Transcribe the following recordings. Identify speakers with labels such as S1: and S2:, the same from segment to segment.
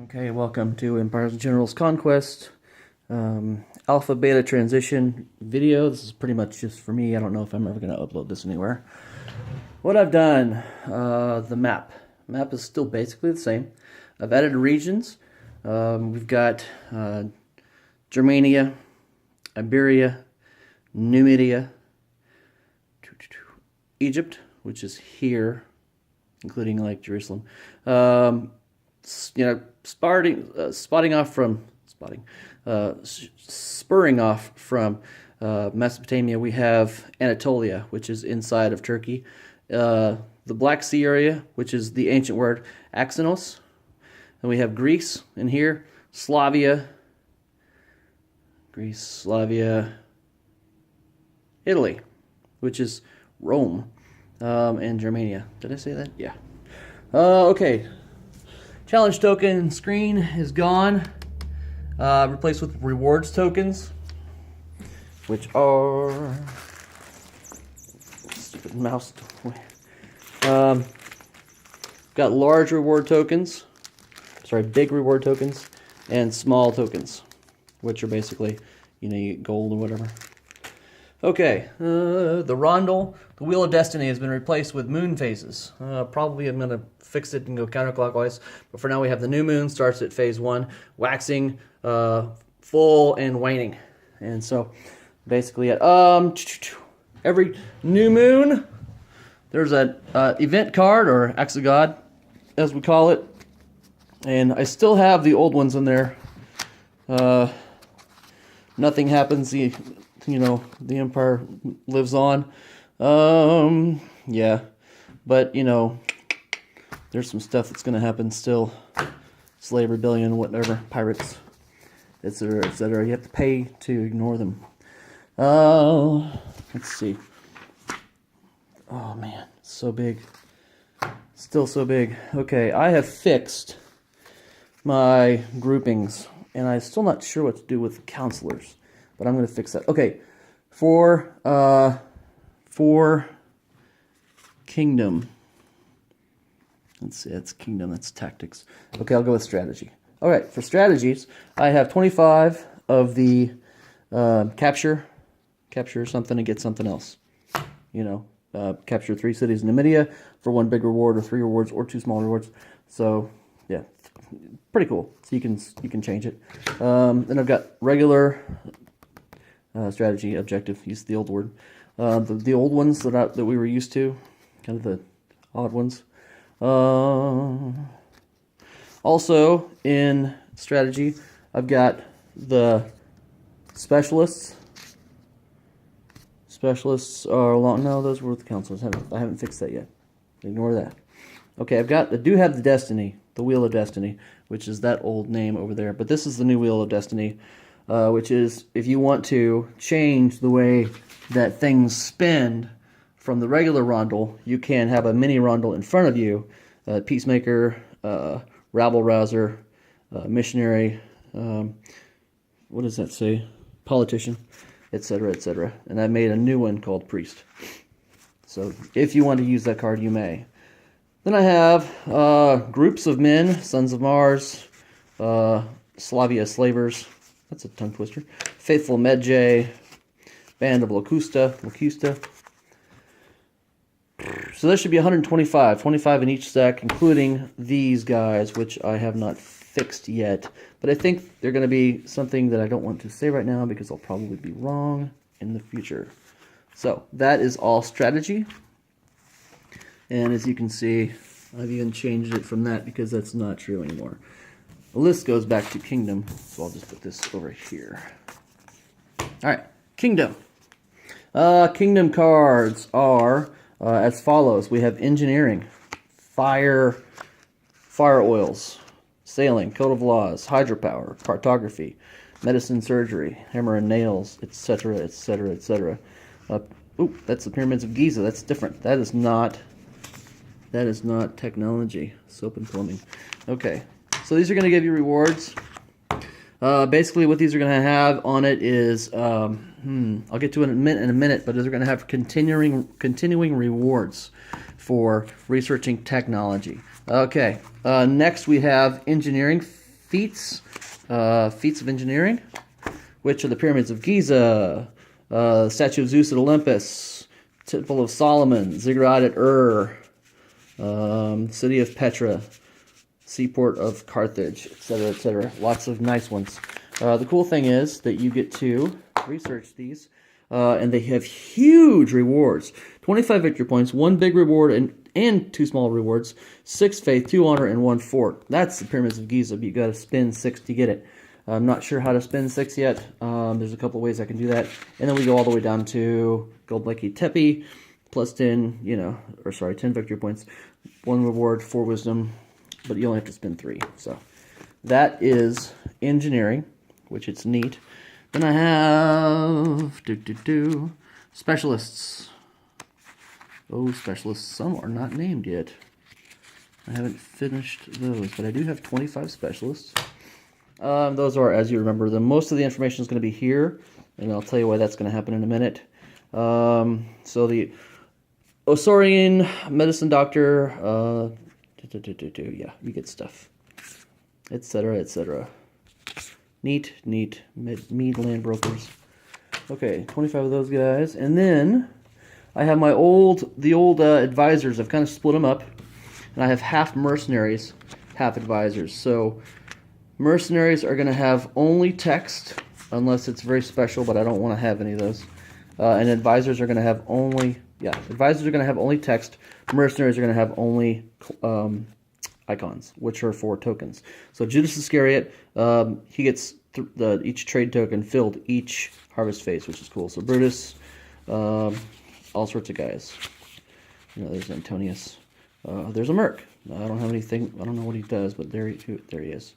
S1: Okay, welcome to Empires and Generals Conquest Alpha Beta Transition video. This is pretty much just for me. I don't know if I'm ever going to upload this anywhere. What I've done, the map. Map is still basically the same. I've added regions. We've got Germania, Iberia, Numidia, Egypt, which is here, including like Jerusalem. Spurring off from Mesopotamia, we have Anatolia, which is inside of Turkey. The Black Sea area, which is the ancient word Axenos. And we have Greece in here, Slavia, Italy, which is Rome, and Germania. Did I say that? Yeah. Okay. Challenge token screen is gone. Replaced with rewards tokens, which are stupid mouse. Got large reward tokens. Sorry, big reward tokens and small tokens, which are basically, you get gold or whatever. Okay, the Rondel, the Wheel of Destiny, has been replaced with moon phases. Probably I'm going to fix it and go counterclockwise, but for now we have the new moon, starts at phase 1, waxing, full, and waning. And so, basically, every new moon, there's an event card, or Axe of God, as we call it. And I still have the old ones in there. Nothing happens. The Empire lives on. Yeah. But, there's some stuff that's going to happen still. Slave rebellion, whatever, pirates, etc., etc. You have to pay to ignore them. Let's see. Oh, man. So big. Still so big. Okay, I have fixed my groupings, and I'm still not sure what to do with the counselors, but I'm going to fix that. Okay, for kingdom. Let's see, that's kingdom, that's tactics. Okay, I'll go with strategy. All right, for strategies, I have 25 of the capture something and get something else. Capture 3 cities in Numidia for 1 big reward, or 3 rewards, or 2 small rewards. So, yeah, pretty cool. So you can change it. Then I've got regular strategy objective. Use the old word. The old ones that we were used to, kind of the odd ones. Also in strategy, I've got the specialists. Specialists are along. No, those were the counselors. I haven't fixed that yet. Ignore that. Okay, I do have the Destiny, the Wheel of Destiny, which is that old name over there. But this is the new Wheel of Destiny, which is if you want to change the way that things spin from the regular rondel, you can have a mini rondel in front of you. Peacemaker, rabble rouser, missionary, what does that say? Politician, etc., etc. And I made a new one called priest. So if you want to use that card, you may. Then I have groups of men, Sons of Mars, Slavia Slavers, that's a tongue twister, Faithful Medjay, Band of Locusta. So there should be 125, 25 in each stack, including these guys, which I have not fixed yet. But I think they're going to be something that I don't want to say right now because I'll probably be wrong in the future. So that is all strategy. And as you can see, I've even changed it from that because that's not true anymore. The list goes back to kingdom, so I'll just put this over here. All right, kingdom. Kingdom cards are as follows. We have engineering, fire oils, sailing, code of laws, hydropower, cartography, medicine, surgery, hammer and nails, etc., etc., etc. Ooh, that's the pyramids of Giza. That's different. That is not technology. Soap and plumbing. Okay, so these are going to give you rewards. Basically, what these are going to have on it is, I'll get to it in a minute, but they're going to have continuing rewards for researching technology. Okay, next we have engineering, feats. Feats of engineering, which are the pyramids of Giza, statue of Zeus at Olympus, temple of Solomon, ziggurat at Ur, city of Petra, seaport of Carthage, etc., etc. Lots of nice ones. The cool thing is that you get to research these, and they have huge rewards. 25 victory points, 1 big reward, and 2 small rewards, 6 faith, 2 honor, and 1 fort. That's the pyramids of Giza, but you got to spend 6 to get it. I'm not sure how to spend 6 yet. There's a couple of ways I can do that. And then we go all the way down to Göbekli Tepe, plus 10, 10 victory points, 1 reward, 4 wisdom, but you only have to spend 3. So that is engineering, which it's neat. Then I have specialists. Oh, specialists. Some are not named yet. I haven't finished those, but I do have 25 specialists. Those are, as you remember, most of the information is going to be here, and I'll tell you why that's going to happen in a minute. So the Osorian medicine doctor, yeah, you get stuff, etc., etc. Neat, mead land brokers. Okay, 25 of those guys, and then I have the old advisors. I've kind of split them up, and I have half mercenaries, half advisors. So mercenaries are going to have only text, unless it's very special, but I don't want to have any of those. And advisors are going to have only, advisors are going to have only text. Mercenaries are going to have only icons, which are for tokens. So Judas Iscariot, he gets each trade token filled each harvest phase, which is cool. So Brutus, all sorts of guys. There's Antonius. There's a Merc. I don't have anything. I don't know what he does, but there he is.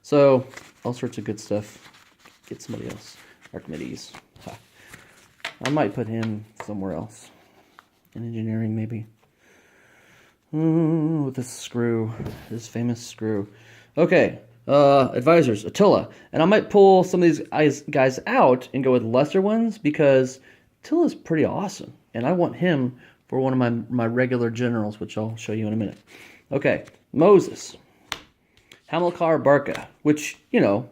S1: So all sorts of good stuff. Get somebody else. Archimedes. Ha. I might put him somewhere else. In engineering, maybe. With this screw. This famous screw. Okay. Advisors. Attila. And I might pull some of these guys out and go with lesser ones because Attila's pretty awesome. And I want him for one of my regular generals, which I'll show you in a minute. Okay. Moses. Hamilcar Barca. Which, I'm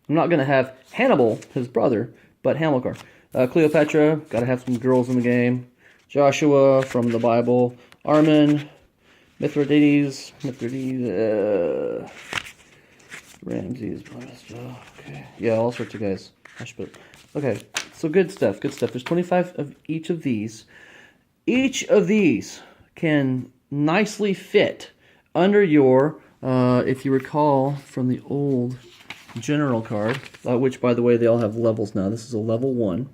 S1: not going to have Hannibal, his brother, but Hamilcar. Cleopatra. Got to have some girls in the game. Joshua from the Bible. Armin. Mithridates, Ramses, okay, yeah, all sorts of guys. Okay, so good stuff. There's 25 of each of these. Each of these can nicely fit under your, if you recall from the old general card, which, by the way, they all have levels now. This is a level 1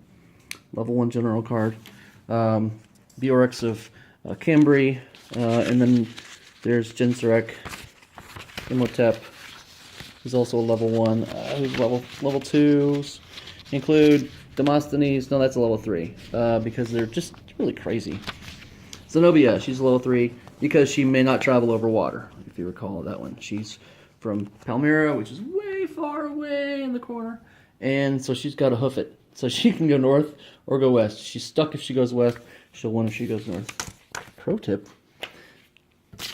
S1: general card. Beorix of Cambrai. And then there's Genseric, Imhotep, who's also a level 1. Who's level 2s include Demosthenes. No, that's a level 3 because they're just really crazy. Zenobia, she's a level 3 because she may not travel over water, if you recall that one. She's from Palmyra, which is way far away in the corner, and so she's got to hoof it. So she can go north or go west. She's stuck if she goes west. She'll win if she goes north. Pro tip.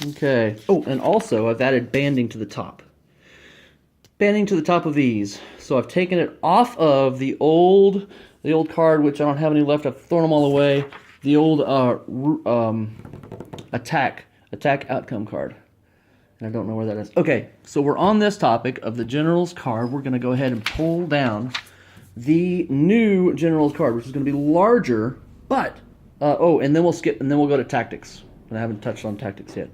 S1: Okay. Oh, and also I've added banding to the top. Banding to the top of these. So I've taken it off of the old card, which I don't have any left. I've thrown them all away. The old attack outcome card. And I don't know where that is. Okay, so we're on this topic of the General's card. We're going to go ahead and pull down the new General's card, which is going to be larger, but and then we'll skip, and then we'll go to tactics. And I haven't touched on tactics yet.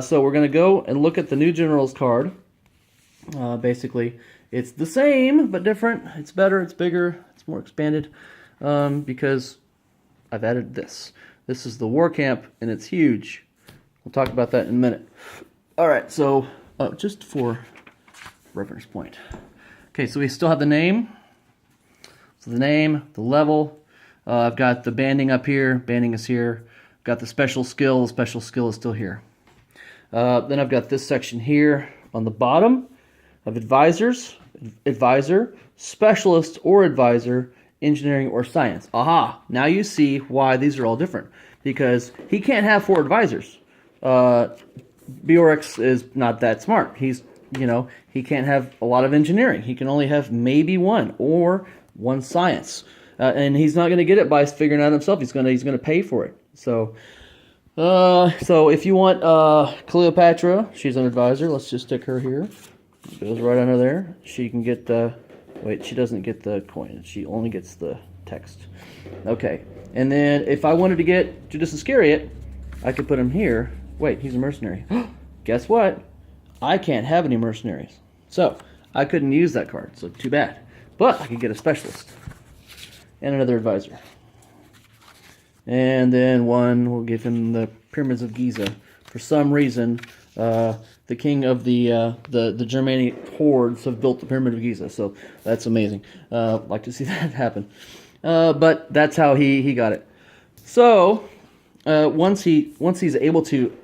S1: So we're going to go and look at the new General's card. Basically, it's the same, but different. It's better, it's bigger, it's more expanded, because I've added this. This is the War Camp, and it's huge. We'll talk about that in a minute. All right, so just for reference point. Okay, so we still have the name. So the name, the level. I've got the banding up here. Banding is here. Got the special skill. The special skill is still here. Then I've got this section here on the bottom of advisors, advisor, specialist or advisor, engineering or science. Aha! Now you see why these are all different. Because he can't have 4 advisors. Beorix is not that smart. He's you know, he can't have a lot of engineering. He can only have maybe one or one science. And he's not going to get it by figuring it out himself. He's going to pay for it. So if you want Cleopatra, she's an advisor. Let's just stick her here. It goes right under there. She can get the... Wait, she doesn't get the coin. She only gets the text. Okay. And then if I wanted to get Judas Iscariot, I could put him here. Wait, he's a mercenary. Guess what? I can't have any mercenaries. So, I couldn't use that card. So, too bad. But I could get a specialist. And another advisor. And then one will give him the Pyramids of Giza. For some reason, the king of the Germanic hordes have built the Pyramid of Giza. So, that's amazing. Like to see that happen. But that's how he got it. So, once he's able to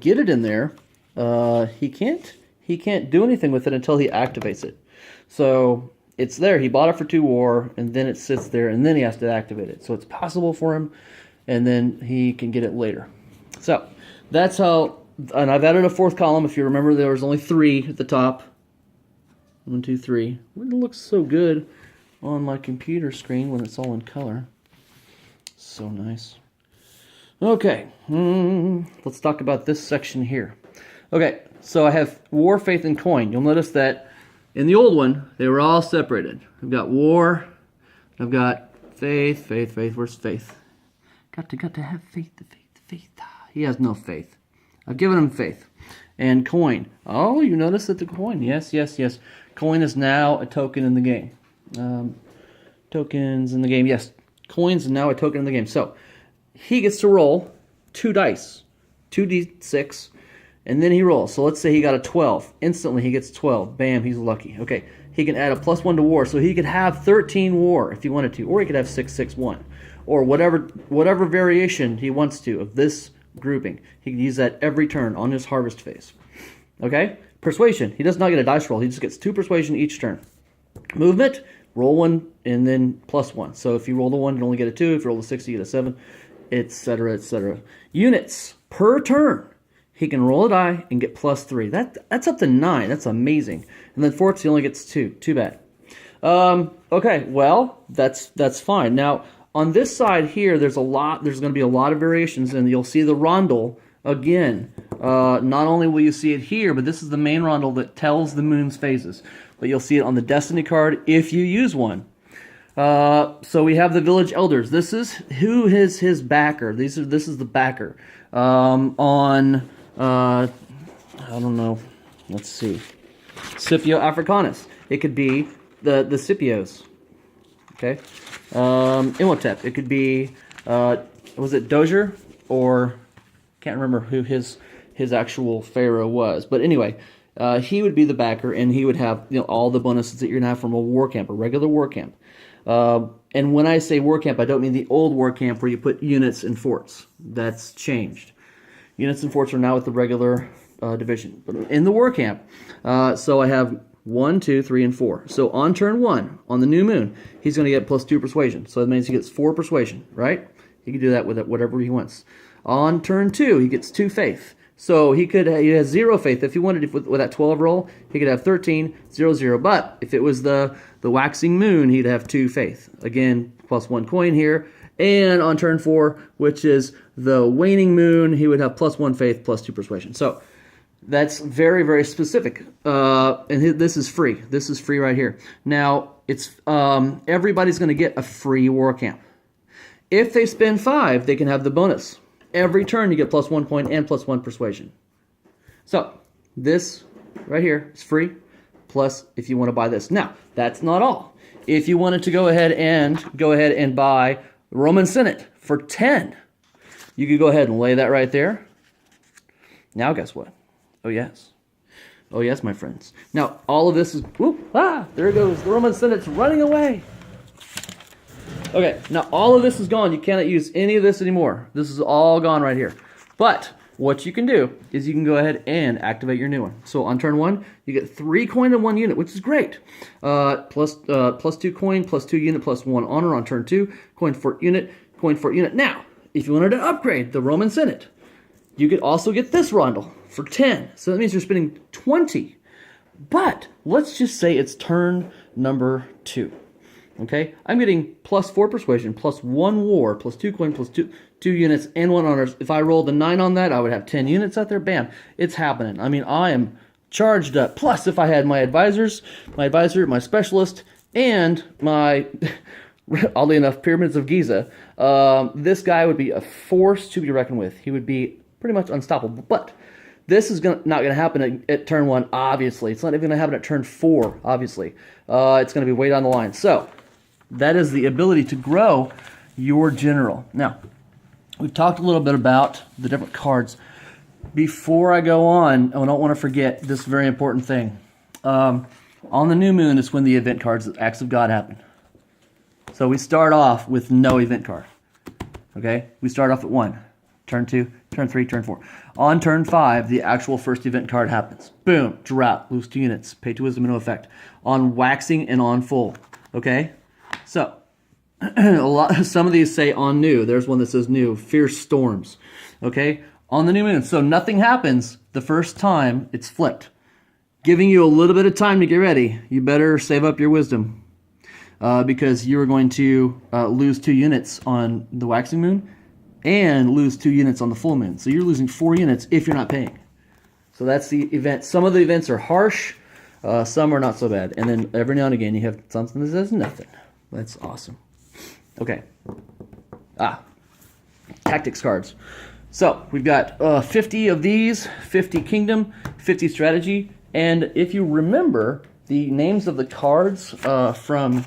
S1: get it in there, he can't do anything with it until he activates it. So it's there. He bought it for 2 war, and then it sits there, and then he has to activate it. So it's possible for him, and then he can get it later. So that's how. And I've added a 4th column. If you remember, there was only 3 at the top. 1, 2, 3. It looks so good on my computer screen when it's all in color. So nice. Okay, let's talk about this section here. Okay, so I have war, faith, and coin. You'll notice that in the old one, they were all separated. I've got war, I've got faith. Where's faith? Got to have faith. He has no faith. I've given him faith. And coin. Oh, you notice that the coin. Yes. Coin is now a token in the game. Tokens in the game. Yes, coins is now a token in the game. So he gets to roll 2 dice, 2d6, and then he rolls. So let's say he got a 12. Instantly he gets 12. Bam, he's lucky. Okay, he can add a +1 to war, so he could have 13 war if he wanted to, or he could have 661, or whatever variation he wants to of this grouping. He can use that every turn on his harvest phase. Okay, persuasion. He does not get a dice roll. He just gets 2 persuasion each turn. Movement. Roll 1 and then +1. So if you roll the 1, you only get a 2. If you roll the 6, you get a 7, etc., etc. Units per turn. He can roll a die and get +3. That's up to 9. That's amazing. And then forts, he only gets 2. Too bad. Okay, well, that's fine. Now, on this side here, there's going to be a lot of variations, and you'll see the rondel again. Not only will you see it here, but this is the main rondel that tells the moon's phases. But you'll see it on the Destiny card if you use one. So we have the village elders. This is who is his backer. This is the backer. I don't know. Let's see. Scipio Africanus. It could be the Scipios. Okay. Imhotep. It could be was it Dozier, or can't remember who his actual pharaoh was. But anyway, he would be the backer, and he would have all the bonuses that you're gonna have from a war camp, a regular war camp. And when I say war camp, I don't mean the old war camp where you put units and forts. That's changed. Units and forts are now with the regular division. But in the war camp, so I have 1, 2, 3, and 4. So on turn 1, on the new moon, he's going to get +2 persuasion. So that means he gets 4 persuasion, right? He can do that with whatever he wants. On turn 2, he gets 2 faith. So he has 0 faith. If he wanted, with that 12 roll, he could have 13, 0, 0. But if it was the waxing moon, he'd have 2 faith. Again, +1 coin here. And on turn 4, which is the waning moon, he would have +1 faith, +2 persuasion. So that's very, very specific. And this is free. This is free right here. Now, it's everybody's going to get a free war camp. If they spend 5, they can have the bonus. Every turn you get +1 coin and +1 persuasion. So this right here is free, plus if you want to buy this. Now, that's not all. If you wanted to go ahead and buy Roman Senate for 10, you could go ahead and lay that right there. Now guess what? Oh yes. Oh yes, my friends. Now all of this is, there it goes. The Roman Senate's running away. Okay, now all of this is gone. You cannot use any of this anymore. This is all gone right here. But what you can do is you can go ahead and activate your new one. So on turn 1, you get 3 coin and 1 unit, which is great. Plus 2 coin, +2 unit, +1 honor on turn 2. Coin for unit, coin for unit. Now, if you wanted to upgrade the Roman Senate, you could also get this rondel for 10. So that means you're spending 20. But let's just say it's turn number 2. Okay, I'm getting +4 persuasion, +1 war, +2 coin, +2 units, and 1 honors. If I rolled a 9 on that, I would have 10 units out there. Bam, it's happening. I mean, I am charged up. Plus, if I had my advisor, my specialist, and my, oddly enough, Pyramids of Giza, this guy would be a force to be reckoned with. He would be pretty much unstoppable. But this is not going to happen at turn 1, obviously. It's not even going to happen at turn 4, obviously. It's going to be way down the line. So, that is the ability to grow your general. Now, we've talked a little bit about the different cards. Before I go on, I don't want to forget this very important thing. On the new moon is when the event cards, the acts of God, happen. So we start off with no event card. Okay? We start off at 1. Turn 2, turn 3, turn 4. On turn 5, the actual first event card happens. Boom, drought, lose 2 units, pay 2 wisdom, no effect. On waxing and on full. Okay? So, some of these say on new. There's one that says new. Fierce storms. Okay? On the new moon. So nothing happens the first time it's flipped. Giving you a little bit of time to get ready. You better save up your wisdom. Because you're going to lose 2 units on the waxing moon and lose 2 units on the full moon. So you're losing 4 units if you're not paying. So that's the event. Some of the events are harsh. Some are not so bad. And then every now and again you have something that says nothing. That's awesome. Okay. Tactics cards. So we've got 50 of these, 50 kingdom, 50 strategy, and if you remember the names of the cards from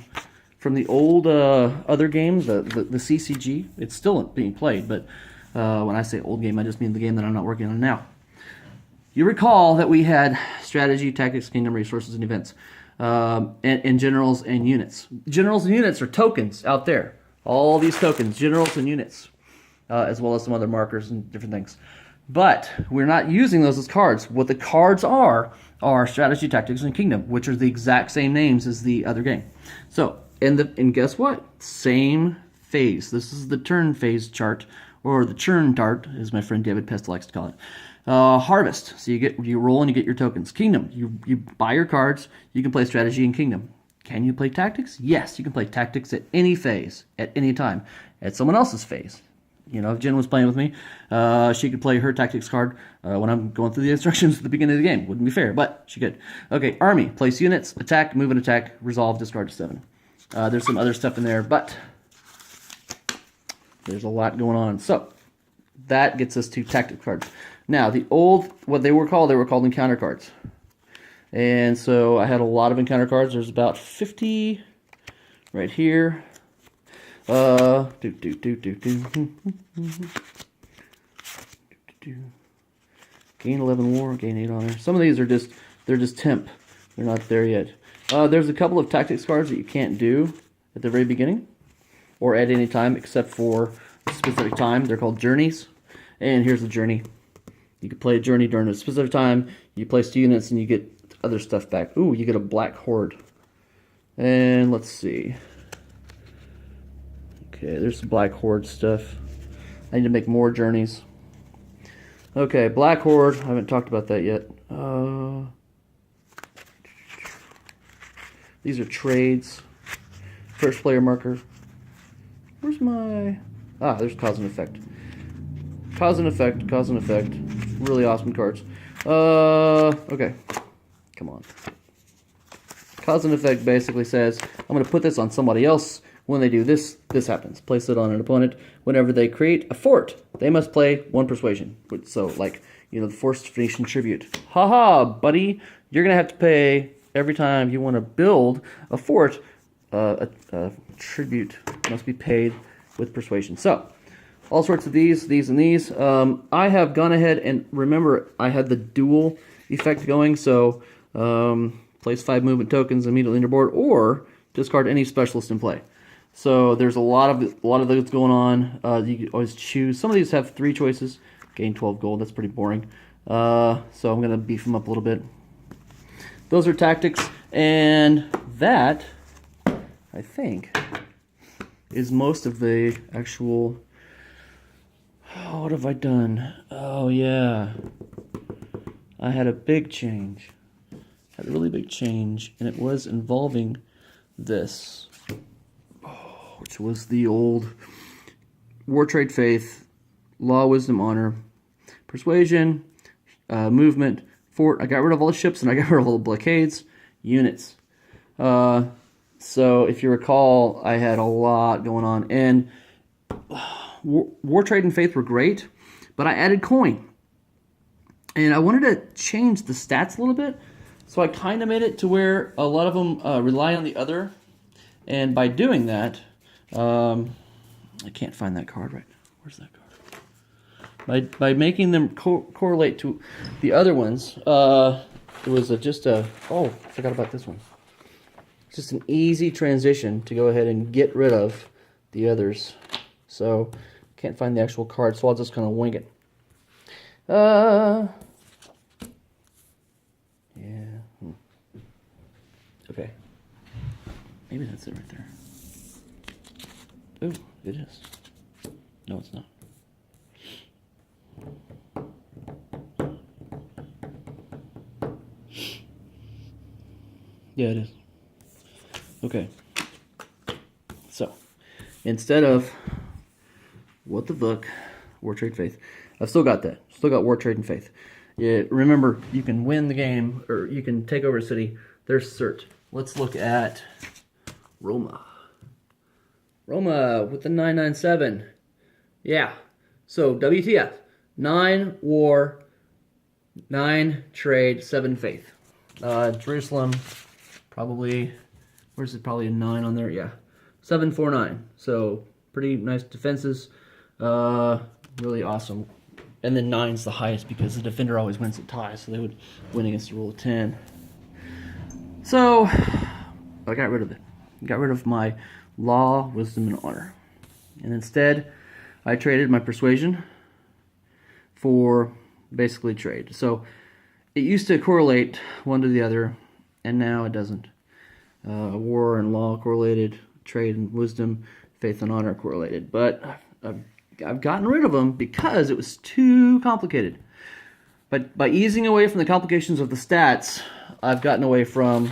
S1: the old other games, the CCG, it's still being played, but when I say old game, I just mean the game that I'm not working on now. You recall that we had strategy, tactics, kingdom, resources, and events. And generals and units. Generals and units are tokens out there. All these tokens, generals and units, as well as some other markers and different things. But we're not using those as cards. What the cards are strategy, tactics, and kingdom, which are the exact same names as the other game. So, and guess what? Same phase. This is the turn phase chart, or the churn chart, as my friend David Pest likes to call it. Harvest. So you roll and you get your tokens. Kingdom. You buy your cards. You can play strategy and kingdom. Can you play tactics? Yes, you can play tactics at any phase, at any time, at someone else's phase. You know, if Jen was playing with me, she could play her tactics card when I'm going through the instructions at the beginning of the game. Wouldn't be fair, but she could. Okay, army. Place units, attack, move and attack, resolve, discard to 7. There's some other stuff in there, but there's a lot going on. So that gets us to tactic cards. Now, the old, what they were called encounter cards. And so I had a lot of encounter cards. There's about 50 right here. Gain 11 war, gain 8 honor. Some of these are they're just temp. They're not there yet. There's a couple of tactics cards that you can't do at the very beginning or at any time except for a specific time. They're called journeys. And here's the journey. You can play a journey during a specific time. You place 2 units and you get other stuff back. Ooh, you get a black horde. And let's see. Okay, there's some black horde stuff. I need to make more journeys. Okay, black horde. I haven't talked about that yet. These are trades. First player marker. Where's my... there's cause and effect. Cause and effect, cause and effect. Really awesome cards. Okay. Come on. Cause and effect basically says, I'm going to put this on somebody else. When they do this, this happens. Place it on an opponent. Whenever they create a fort, they must play 1 persuasion. So, like, you know, the Forced Phoenician Tribute. Haha, buddy. You're going to have to pay, every time you want to build a fort, a tribute must be paid with persuasion. So, all sorts of these, and these. I have gone ahead and, remember, I had the dual effect going, so place 5 movement tokens immediately on your board, or discard any specialist in play. So there's a lot of those going on. You can always choose. Some of these have 3 choices. Gain 12 gold. That's pretty boring. So I'm going to beef them up a little bit. Those are tactics, and that, I think, is most of the actual... Oh, what have I done? Oh, yeah. I had a big change. had a really big change, and it was involving this, which was the old War, Trade, Faith, Law, Wisdom, Honor, Persuasion, Movement, Fort. I got rid of all the ships, and I got rid of all the blockades, units. So if you recall, I had a lot going on, and War, Trade, and Faith were great, but I added coin. And I wanted to change the stats a little bit, so I kind of made it to where a lot of them rely on the other. And by doing that, I can't find that card right now. Where's that card? By making them correlate to the other ones, it was oh, I forgot about this one. It's just an easy transition to go ahead and get rid of the others. So, can't find the actual card, so I'll just kind of wing it. Yeah. Okay. Maybe that's it right there. Oh, it is. No, it's not. Yeah, it is. Okay. So, instead of what the fuck, War, Trade, Faith, I've still got that. Still got War, Trade, and Faith. Yeah, remember, you can win the game, or you can take over a city. There's cert. Let's look at Roma. Roma with the 997. Yeah. So, WTF. 9 War, 9 Trade, 7 Faith. Jerusalem, probably, where's it? Probably a 9 on there. Yeah. 749. So, pretty nice defenses. Really awesome. And then 9's the highest because the defender always wins at ties, so they would win against the rule of 10. So, I got rid of it. Got rid of my Law, Wisdom, and Honor. And instead, I traded my Persuasion for basically trade. So, it used to correlate one to the other, and now it doesn't. War and Law correlated, Trade and Wisdom, Faith and Honor correlated. But I've gotten rid of them because it was too complicated. But by easing away from the complications of the stats, I've gotten away from,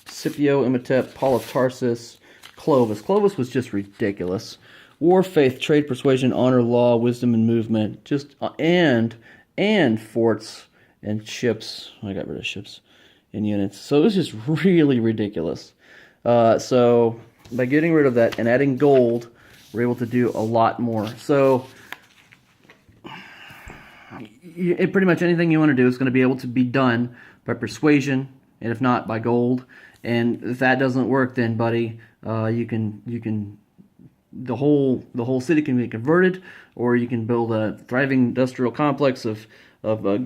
S1: Scipio, Imhotep, Paul of Tarsus, Clovis. Clovis was just ridiculous. War, Faith, Trade, Persuasion, Honor, Law, Wisdom, and Movement. Just, and forts and ships. I got rid of ships and units. So it was just really ridiculous. So by getting rid of that and adding gold, we're able to do a lot more. So pretty much anything you want to do is going to be able to be done by persuasion, and if not, by gold. And if that doesn't work, then buddy, you can the whole city can be converted, or you can build a thriving industrial complex of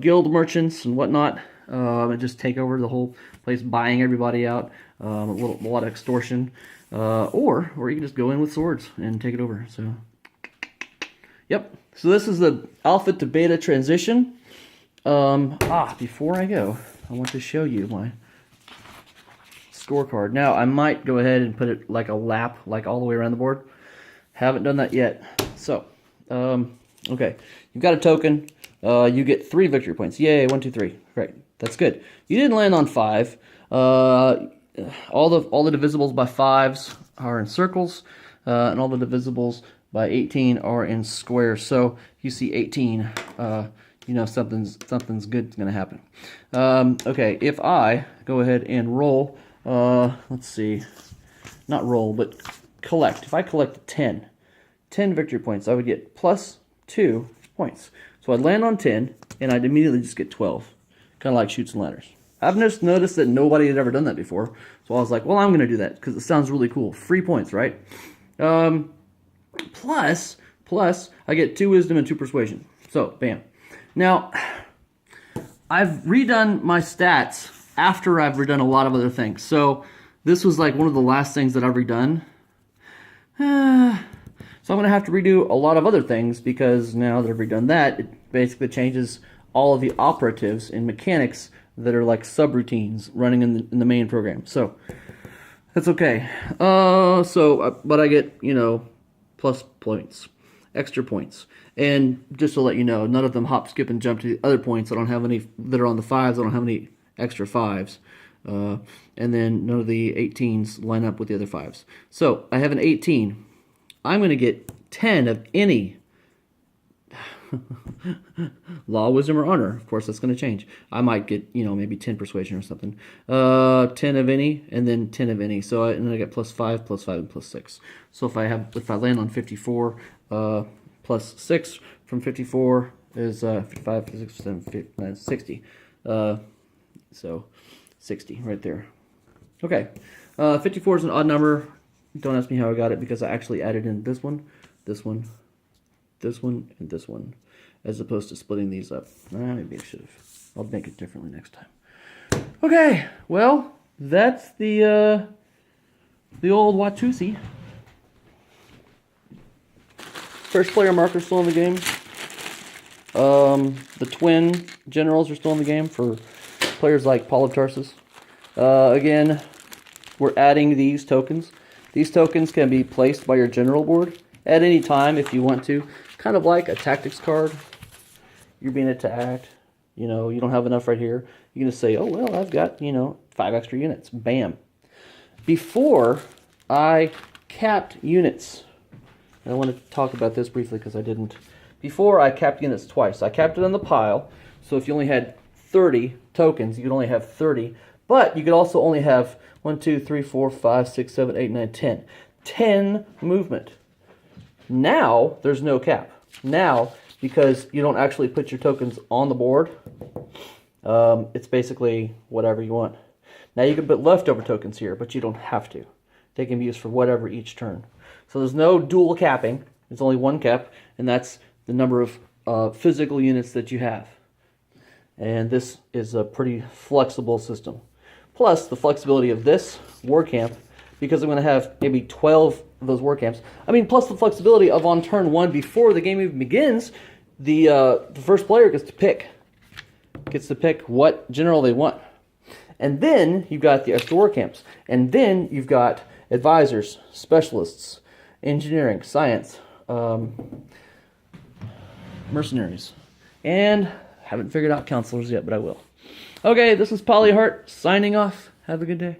S1: guild merchants and whatnot, and just take over the whole place, buying everybody out, a lot of extortion. Or you can just go in with swords and take it over. So, yep. So this is the alpha to beta transition. Before I go, I want to show you my scorecard. Now, I might go ahead and put it like a lap, like all the way around the board. Haven't done that yet. So, okay. You've got a token. You get 3 victory points. Yay, 1, 2, 3. Great. That's good. You didn't land on 5. All the divisibles by 5s are in circles, and all the divisibles by 18 are in squares. So you see 18, you know something's good's gonna happen. Okay, if I go ahead and roll, let's see, not roll, but collect. If I collect 10 victory points, I would get plus 2 points. So I'd land on 10, and I'd immediately just get 12, kind of like Chutes and Ladders. I've just noticed that nobody had ever done that before. So I was like, well, I'm going to do that because it sounds really cool. Free points, right? Plus, I get 2 wisdom and 2 persuasion. So, bam. Now, I've redone my stats after I've redone a lot of other things. So, this was like one of the last things that I've redone. So, I'm going to have to redo a lot of other things because now that I've redone that, it basically changes all of the operatives and mechanics that are like subroutines running in the main program. So that's okay. But I get, plus points. extra points. And just to let you know, none of them hop, skip, and jump to the other points. I don't have any that are on the 5s. I don't have any extra 5s. And then none of the 18s line up with the other 5s. So I have an 18. I'm going to get 10 of any law, wisdom, or honor. Of course, that's going to change. I might get, you know, maybe 10 persuasion or something. 10 of any, and then 10 of any. So and then I get +5, +5, and +6. So if I land on 54, +6 from 54 is 55, 56, 7, 59, 60. So 60 right there. Okay, 54 is an odd number. Don't ask me how I got it, because I actually added in this one, this one, this one, and this one, as opposed to splitting these up. Maybe I should have. I'll make it differently next time. Okay, well, that's the old Watusi. First player marker still in the game. The twin generals are still in the game for players like Paul of Tarsus. Again, we're adding these tokens. These tokens can be placed by your general board at any time if you want to. Kind of like a tactics card. You're being attacked. You know, you don't have enough right here. You can just say, oh, well, I've got, you know, 5 extra units. Bam. Before I capped units, and I want to talk about this briefly because I didn't. Before, I capped units twice. I capped it on the pile. So if you only had 30 tokens, you could only have 30. But you could also only have 1, 2, 3, 4, 5, 6, 7, 8, 9, 10. 10 movement. Now, there's no cap. Now, because you don't actually put your tokens on the board, it's basically whatever you want. Now, you can put leftover tokens here, but you don't have to. They can be used for whatever each turn. So there's no dual capping. There's only one cap, and that's the number of physical units that you have. And this is a pretty flexible system. Plus, the flexibility of this war camp, because I'm going to have maybe 12 of those war camps. I mean, plus the flexibility of on turn 1, before the game even begins, the first player gets to pick what general they want. And then you've got the extra war camps. And then you've got advisors, specialists, engineering, science, mercenaries. And haven't figured out counselors yet, but I will. Okay, this is Polyheart signing off. Have a good day.